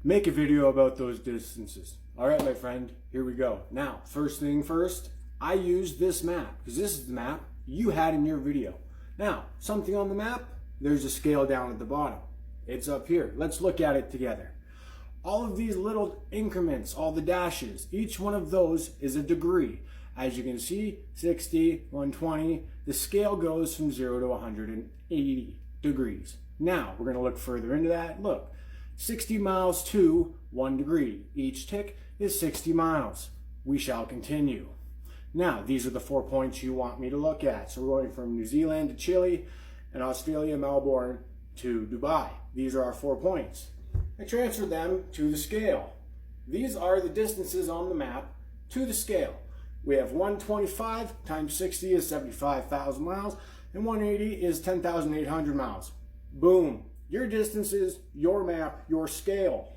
make a video about those distances. All right, my friend, here we go. Now, first thing first, I used this map because this is the map you had in your video. Now, something on the map, there's a scale down at the bottom. It's up here. Let's look at it together. All of these little increments, all the dashes, each one of those is a degree. As you can see, 60, 120, the scale goes from 0 to 180 degrees. Now, we're going to look further into that. Look, 60 miles to 1 degree. Each tick is 60 miles. We shall continue. Now, these are the 4 points you want me to look at. So we're going from New Zealand to Chile and Australia, Melbourne to Dubai. These are our 4 points. I transferred them to the scale. These are the distances on the map to the scale. We have 125 times 60 is 75,000 miles, and 180 is 10,800 miles. Boom. Your distances, your map, your scale.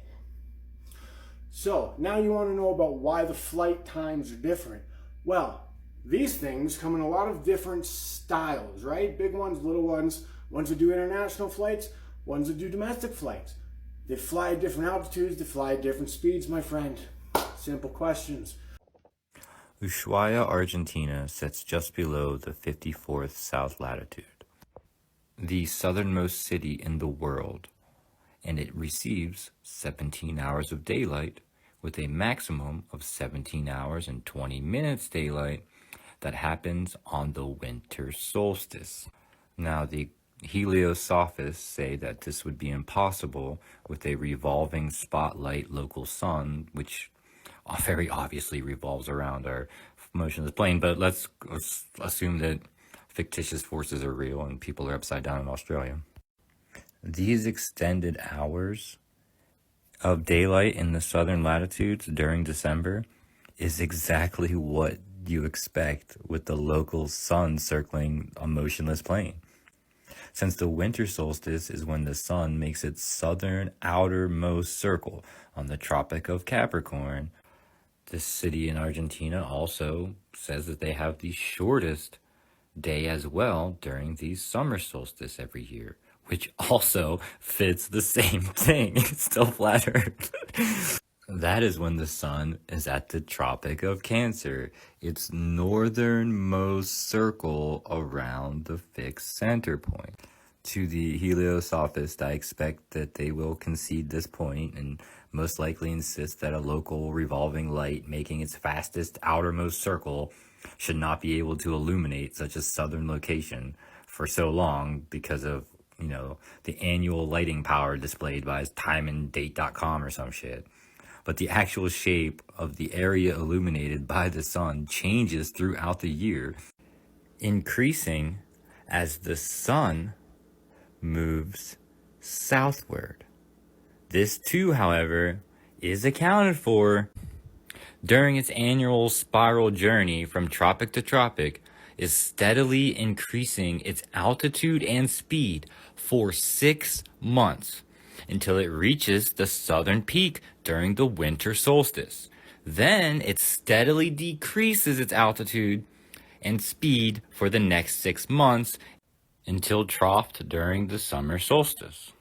So now you want to know about why the flight times are different. Well, these things come in a lot of different styles, right? Big ones, little ones, ones that do international flights, ones that do domestic flights. They fly at different altitudes, they fly at different speeds, my friend. Simple questions. Ushuaia, Argentina sits just below the 54th south latitude, the southernmost city in the world, and it receives 17 hours of daylight with a maximum of 17 hours and 20 minutes daylight that happens on the winter solstice. Now, the heliosophists say that this would be impossible with a revolving spotlight local sun, which very obviously revolves around our motion of the plane, but let's assume that fictitious forces are real and people are upside down in Australia. These extended hours of daylight in the southern latitudes during December is exactly what you expect with the local sun circling a motionless plane. Since the winter solstice is when the sun makes its southern outermost circle on the Tropic of Capricorn, this city in Argentina also says that they have the shortest day as well during the summer solstice every year, which also fits the same thing. It's still flat Earth. That is when the sun is at the Tropic of Cancer, its northernmost circle around the fixed center point. To the heliosophists, I expect that they will concede this point and most likely insist that a local revolving light making its fastest outermost circle should not be able to illuminate such a southern location for so long because of, the annual lighting power displayed by timeanddate.com or some shit. But the actual shape of the area illuminated by the sun changes throughout the year, increasing as the sun moves southward. This too, however, is accounted for during its annual spiral journey from tropic to tropic, is steadily increasing its altitude and speed for 6 months until it reaches the southern peak during the winter solstice. Then it steadily decreases its altitude and speed for the next 6 months until troughed during the summer solstice.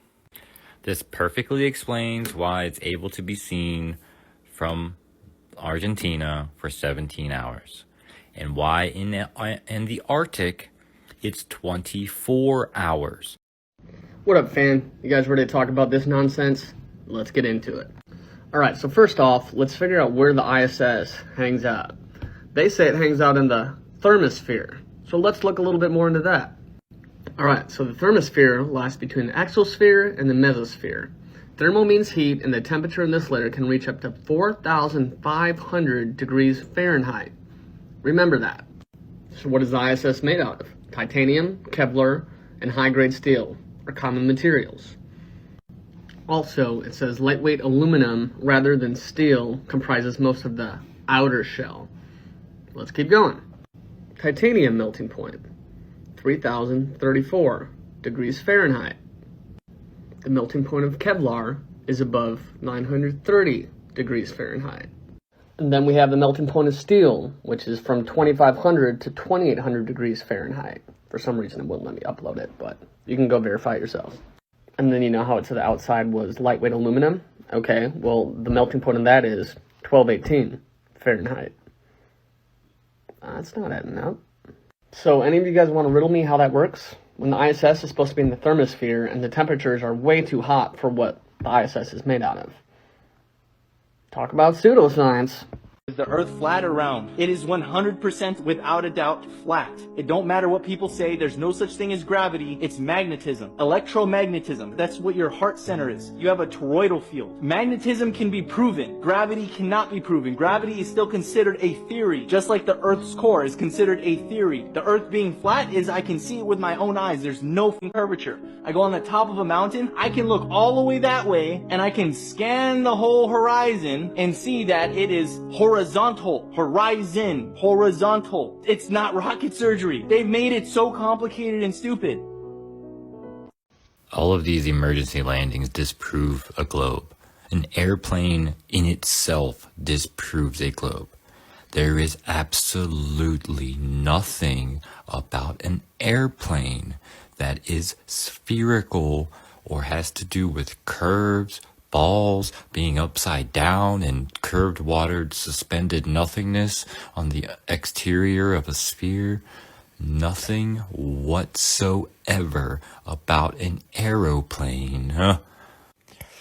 This perfectly explains why it's able to be seen from Argentina for 17 hours, and why in the Arctic it's 24 hours. What up, fam? You guys ready to talk about this nonsense? Let's get into it. Alright, so first off, let's figure out where the ISS hangs out. They say it hangs out in the thermosphere, so let's look a little bit more into that. Alright, so the thermosphere lies between the exosphere and the mesosphere. Thermo means heat, and the temperature in this layer can reach up to 4,500 degrees Fahrenheit. Remember that. So what is the ISS made out of? Titanium, Kevlar, and high-grade steel are common materials. Also, it says lightweight aluminum rather than steel comprises most of the outer shell. Let's keep going. Titanium melting point, 3,034 degrees Fahrenheit. The melting point of Kevlar is above 930 degrees Fahrenheit. And then we have the melting point of steel, which is from 2,500 to 2,800 degrees Fahrenheit. For some reason, it wouldn't let me upload it, but you can go verify it yourself. And then you know how it said the outside was lightweight aluminum? Okay, well, the melting point of that is 1218 Fahrenheit. That's not adding up. So any of you guys want to riddle me how that works? When the ISS is supposed to be in the thermosphere and the temperatures are way too hot for what the ISS is made out of. Talk about pseudoscience. Is the Earth flat or round? It is 100% without a doubt flat. It don't matter what people say, there's no such thing as gravity, it's magnetism. Electromagnetism, that's what your heart center is. You have a toroidal field. Magnetism can be proven, gravity cannot be proven. Gravity is still considered a theory, just like the Earth's core is considered a theory. The Earth being flat is, I can see it with my own eyes, there's no curvature. I go on the top of a mountain, I can look all the way that way, and I can scan the whole horizon and see that it is horizontal. It's not rocket surgery. They've made it so complicated and stupid. All of these emergency landings disprove a globe. An airplane in itself disproves a globe. There is absolutely nothing about an airplane that is spherical or has to do with curves, balls being upside down, and curved water suspended nothingness on the exterior of a sphere. Nothing whatsoever about an aeroplane, huh?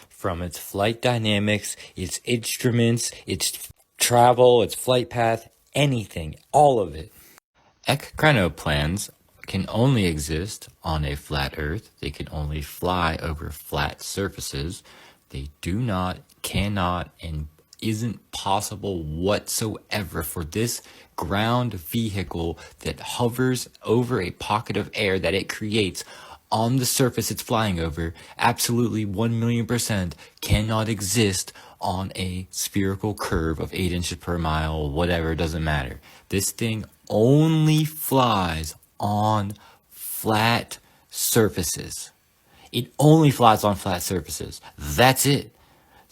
From its flight dynamics, its instruments, its travel, its flight path, anything, all of it. Echinoplanes can only exist on a flat Earth. They can only fly over flat surfaces. They do not, cannot, and isn't possible whatsoever for this ground vehicle that hovers over a pocket of air that it creates on the surface it's flying over, absolutely 1,000,000% cannot exist on a spherical curve of 8 inches per mile, whatever, doesn't matter. This thing only flies on flat surfaces. It only flies on flat surfaces. That's it.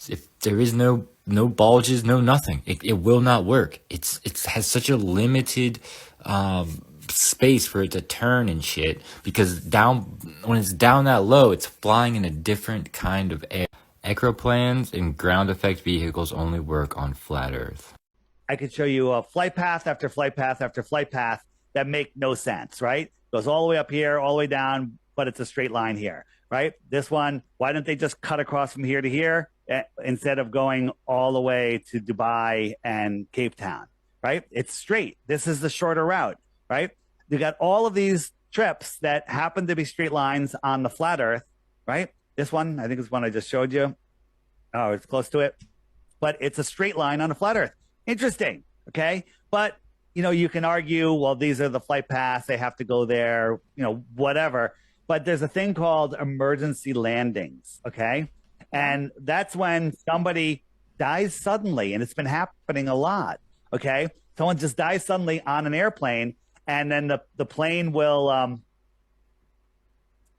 If there is no bulges, no nothing, it will not work. It has such a limited space for it to turn and shit, because when it's down that low, it's flying in a different kind of air. Echinoplanes and ground effect vehicles only work on flat Earth. I could show you a flight path after flight path after flight path that make no sense, right? Goes all the way up here, all the way down, but it's a straight line here, right? This one, why don't they just cut across from here to here instead of going all the way to Dubai and Cape Town, right? It's straight. This is the shorter route, right? You got all of these trips that happen to be straight lines on the flat Earth, right? This one, I think is one I just showed you. Oh, it's close to it, but it's a straight line on a flat Earth. Interesting, okay? But, you know, you can argue, well, these are the flight paths, they have to go there, you know, whatever. But there's a thing called emergency landings, okay? And that's when somebody dies suddenly, and it's been happening a lot, okay? Someone just dies suddenly on an airplane, and then the plane will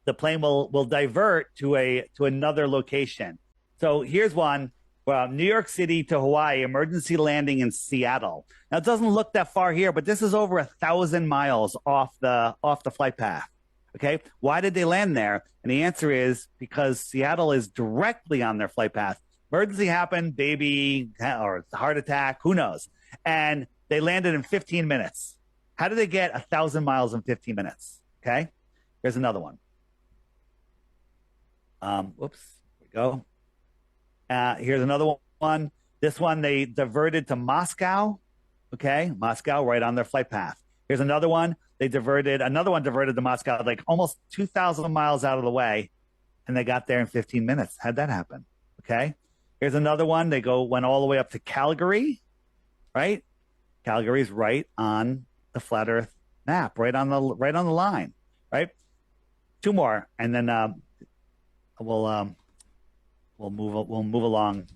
divert to another location. So here's one. New York City to Hawaii, emergency landing in Seattle. Now, it doesn't look that far here, but this is over 1,000 miles off the flight path. Okay, why did they land there? And the answer is because Seattle is directly on their flight path. Emergency happened, baby, or heart attack, who knows? And they landed in 15 minutes. How did they get 1,000 miles in 15 minutes? Okay, here's another one. Whoops, here we go. Here's another one. This one, they diverted to Moscow. Okay, Moscow, right on their flight path. Here's another one. Another one diverted to Moscow, like almost 2,000 miles out of the way, and they got there in 15 minutes. How'd that happen? Okay. Here's another one. They went all the way up to Calgary, right? Calgary's right on the flat Earth map, right on the line, right? Two more, and then we'll move along.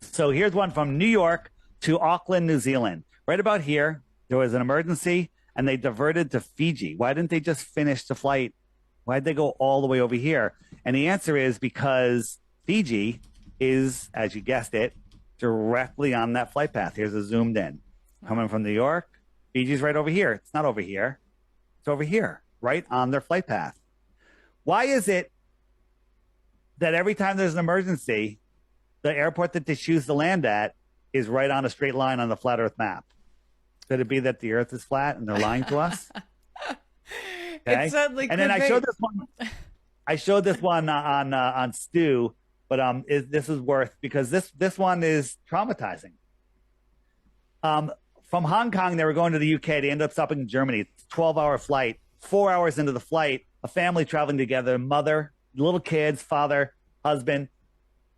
So here's one from New York to Auckland, New Zealand. Right about here, there was an emergency, and they diverted to Fiji. Why didn't they just finish the flight? Why'd they go all the way over here? And the answer is because Fiji is, as you guessed it, directly on that flight path. Here's a zoomed in. Coming from New York, Fiji's right over here. It's not over here. It's over here, right on their flight path. Why is it that every time there's an emergency, the airport that they choose to land at is right on a straight line on the flat Earth map. Could it be that the Earth is flat and they're lying to us? Okay. It certainly And then could I be. showed this one. I showed this one on Stu, but this is worth, because this one is traumatizing. From Hong Kong, they were going to the UK. They ended up stopping in Germany. It's a 12-hour flight. 4 hours into the flight, a family traveling together, mother, little kids, father, husband.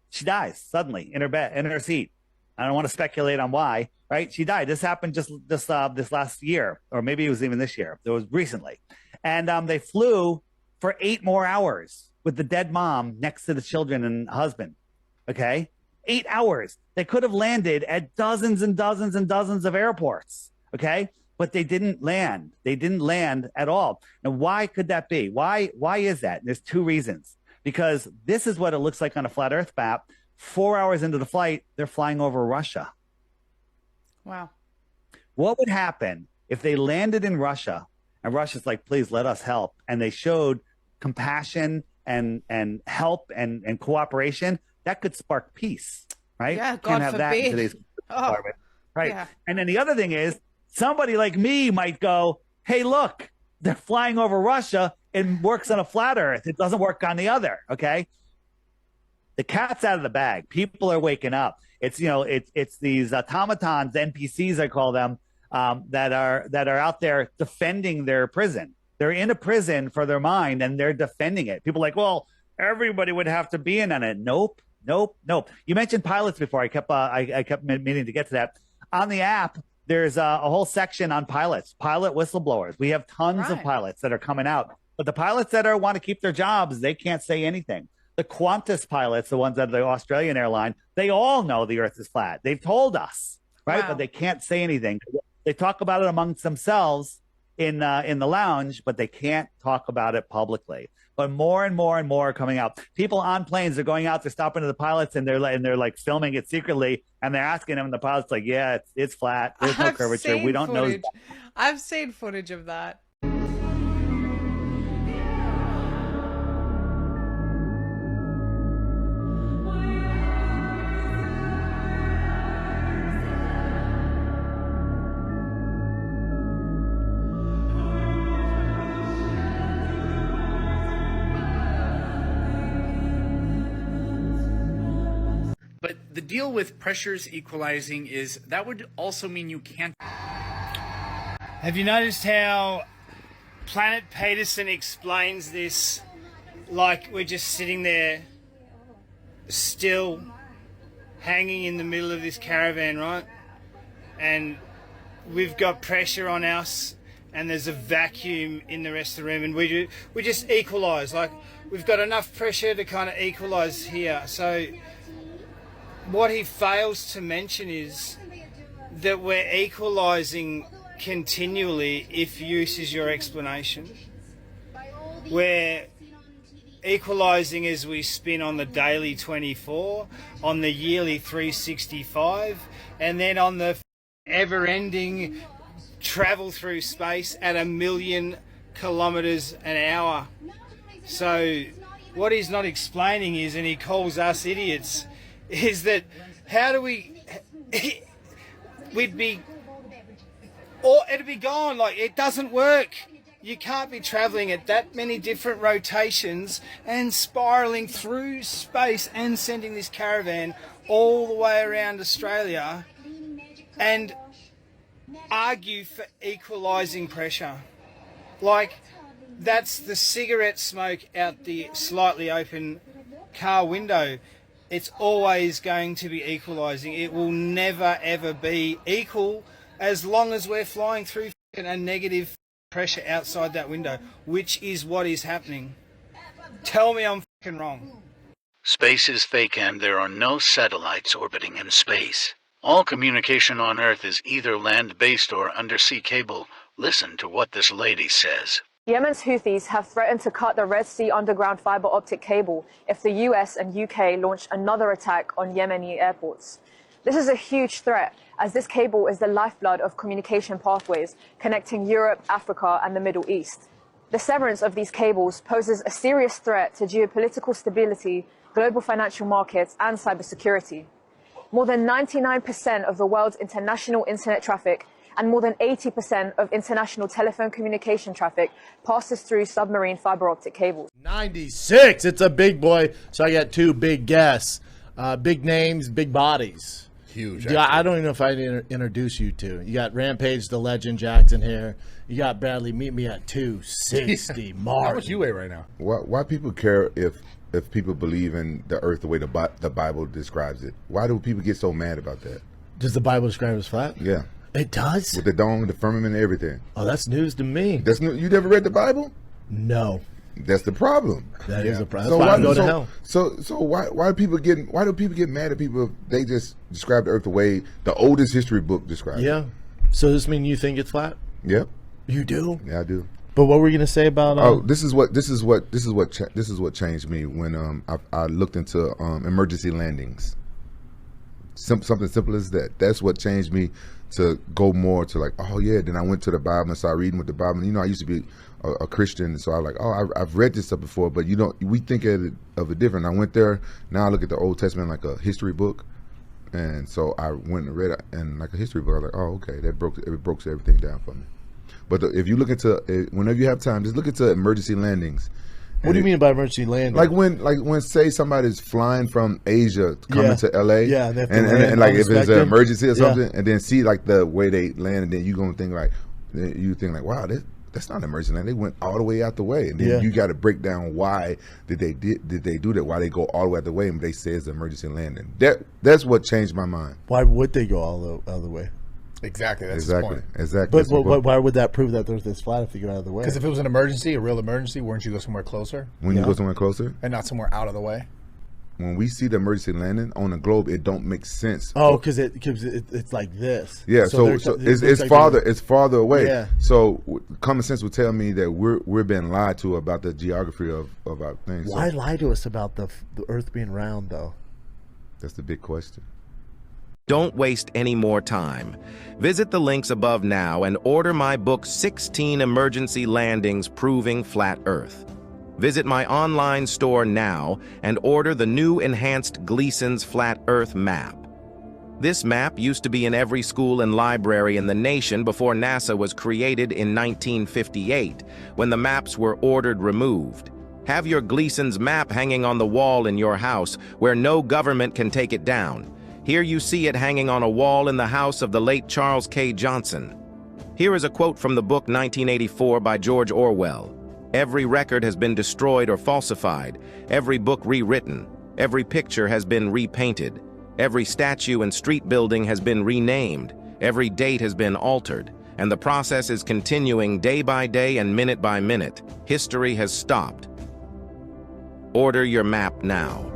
She dies suddenly in her bed, in her seat. I don't want to speculate on why, right? She died. This happened just this last year, or maybe it was even this year. It was recently. And they flew for 8 more hours with the dead mom next to the children and husband. Okay? 8 hours. They could have landed at dozens and dozens and dozens of airports. Okay? But they didn't land. They didn't land at all. Now, why could that be? Why is that? There's 2 reasons. Because this is what it looks like on a flat Earth map. 4 hours into the flight, they're flying over Russia. Wow. What would happen if they landed in Russia and Russia's like, please let us help, and they showed compassion and help and cooperation? That could spark peace, right? Yeah, God Can't have that in forbid. today's Oh, environment, right? yeah. And then the other thing is, somebody like me might go, hey, look, they're flying over Russia. It works on a flat Earth. It doesn't work on the other, okay? The cat's out of the bag. People are waking up. It's, you know, it's these automatons, NPCs, I call them, that are out there defending their prison. They're in a prison for their mind, and they're defending it. People are like, well, everybody would have to be in on it. Nope. You mentioned pilots before. I kept meaning to get to that. On the app, there's a whole section on pilots, pilot whistleblowers. We have tons of pilots that are coming out, but the pilots that want to keep their jobs, they can't say anything. The Qantas pilots, the ones that are the Australian airline, they all know the Earth is flat. They've told us, right? Wow. But they can't say anything. They talk about it amongst themselves in the lounge, but they can't talk about it publicly. But more and more and more are coming out. People on planes are going out. They're stopping to the pilots, and they're like filming it secretly, and they're asking them, and the pilot's like, "Yeah, it's flat. There's no curvature. We don't know." I've seen footage of that. But the deal with pressures equalizing is that would also mean you can't. Have you noticed how Planet Peterson explains this like we're just sitting there still hanging in the middle of this caravan, right? And we've got pressure on us and there's a vacuum in the rest of the room, and we just equalize. Like, we've got enough pressure to kind of equalize here. So what he fails to mention is that we're equalizing continually if use is your explanation. We're equalizing as we spin on the daily 24, on the yearly 365, and then on the ever-ending travel through space at 1,000,000 kilometers an hour. So what he's not explaining is, and he calls us idiots, is that how do it'd be gone. Like, it doesn't work. You can't be traveling at that many different rotations and spiraling through space and sending this caravan all the way around Australia and argue for equalizing pressure. Like, that's the cigarette smoke out the slightly open car window. It's always going to be equalizing. It will never ever be equal as long as we're flying through a negative pressure outside that window, which is what is happening. Tell me I'm wrong. Space is fake and there are no satellites orbiting in space. All communication on Earth is either land-based or undersea cable. Listen to what this lady says. Yemen's Houthis have threatened to cut the Red Sea underground fiber optic cable if the US and UK launch another attack on Yemeni airports. This is a huge threat, as this cable is the lifeblood of communication pathways connecting Europe, Africa, and the Middle East. The severance of these cables poses a serious threat to geopolitical stability global financial markets, and cybersecurity. More than 99% of the world's international internet traffic and more than 80% of international telephone communication traffic passes through submarine fiber optic cables. 96. It's a big boy. So I got two big guests, big names, big bodies. Huge. Yeah, I don't even know if I introduce you to. You got Rampage the Legend Jackson here. You got Bradley. Meet me at 260. Martin. How much you weigh right now? Why people care if people believe in the earth the way the Bible describes it? Why do people get so mad about that? Does the Bible describe it as flat? Yeah. It does? With the dome, the firmament, and everything. Oh, that's news to me. That's new. You never read the Bible? No. That's the problem. That is a problem. That's why I go to hell. So why do people get mad at people if they just describe the earth the way the oldest history book describes it? Yeah. So this mean you think it's flat? Yep. You do? Yeah, I do. But what were you gonna say about? This is what changed me when I looked into emergency landings. Something simple as that. That's what changed me to go more to like, oh yeah. Then I went to the Bible and started reading with the Bible. You know, I used to be a Christian, so I was like, oh, I've read this stuff before, but we think of it different. I went there. Now I look at the Old Testament like a history book, and so I went and read it and like a history book. I was like, oh, okay, it broke everything down for me. But if you look into whenever you have time, just look into emergency landings. What do you mean by emergency landing? Like when say somebody's flying from Asia coming to LA, and like if it's an emergency or something, and then see like the way they land, and then you gonna think like, wow, that's not an emergency land. They went all the way out the way, and then you got to break down why did they do that? Why they go all the way out the way, and they say it's an emergency landing. That's what changed my mind. Why would they go all the way? Exactly. That's the point. Exactly. But why would that prove that the earth is flat if you go out of the way? Because if it was an emergency, a real emergency, wouldn't you go somewhere closer? When you go somewhere closer? And not somewhere out of the way? When we see the emergency landing on the globe, it don't make sense. Oh, because it's like this. Yeah, so it's farther away. Yeah. So common sense would tell me that we're being lied to about the geography of our things. Why lie to us about the earth being round, though? That's the big question. Don't waste any more time. Visit the links above now and order my book, 16 Emergency Landings Proving Flat Earth. Visit my online store now and order the new enhanced Gleason's Flat Earth map. This map used to be in every school and library in the nation before NASA was created in 1958, when the maps were ordered removed. Have your Gleason's map hanging on the wall in your house where no government can take it down. Here you see it hanging on a wall in the house of the late Charles K. Johnson. Here is a quote from the book 1984 by George Orwell. Every record has been destroyed or falsified, every book rewritten, every picture has been repainted, every statue and street building has been renamed, every date has been altered, and the process is continuing day by day and minute by minute. History has stopped. Order your map now.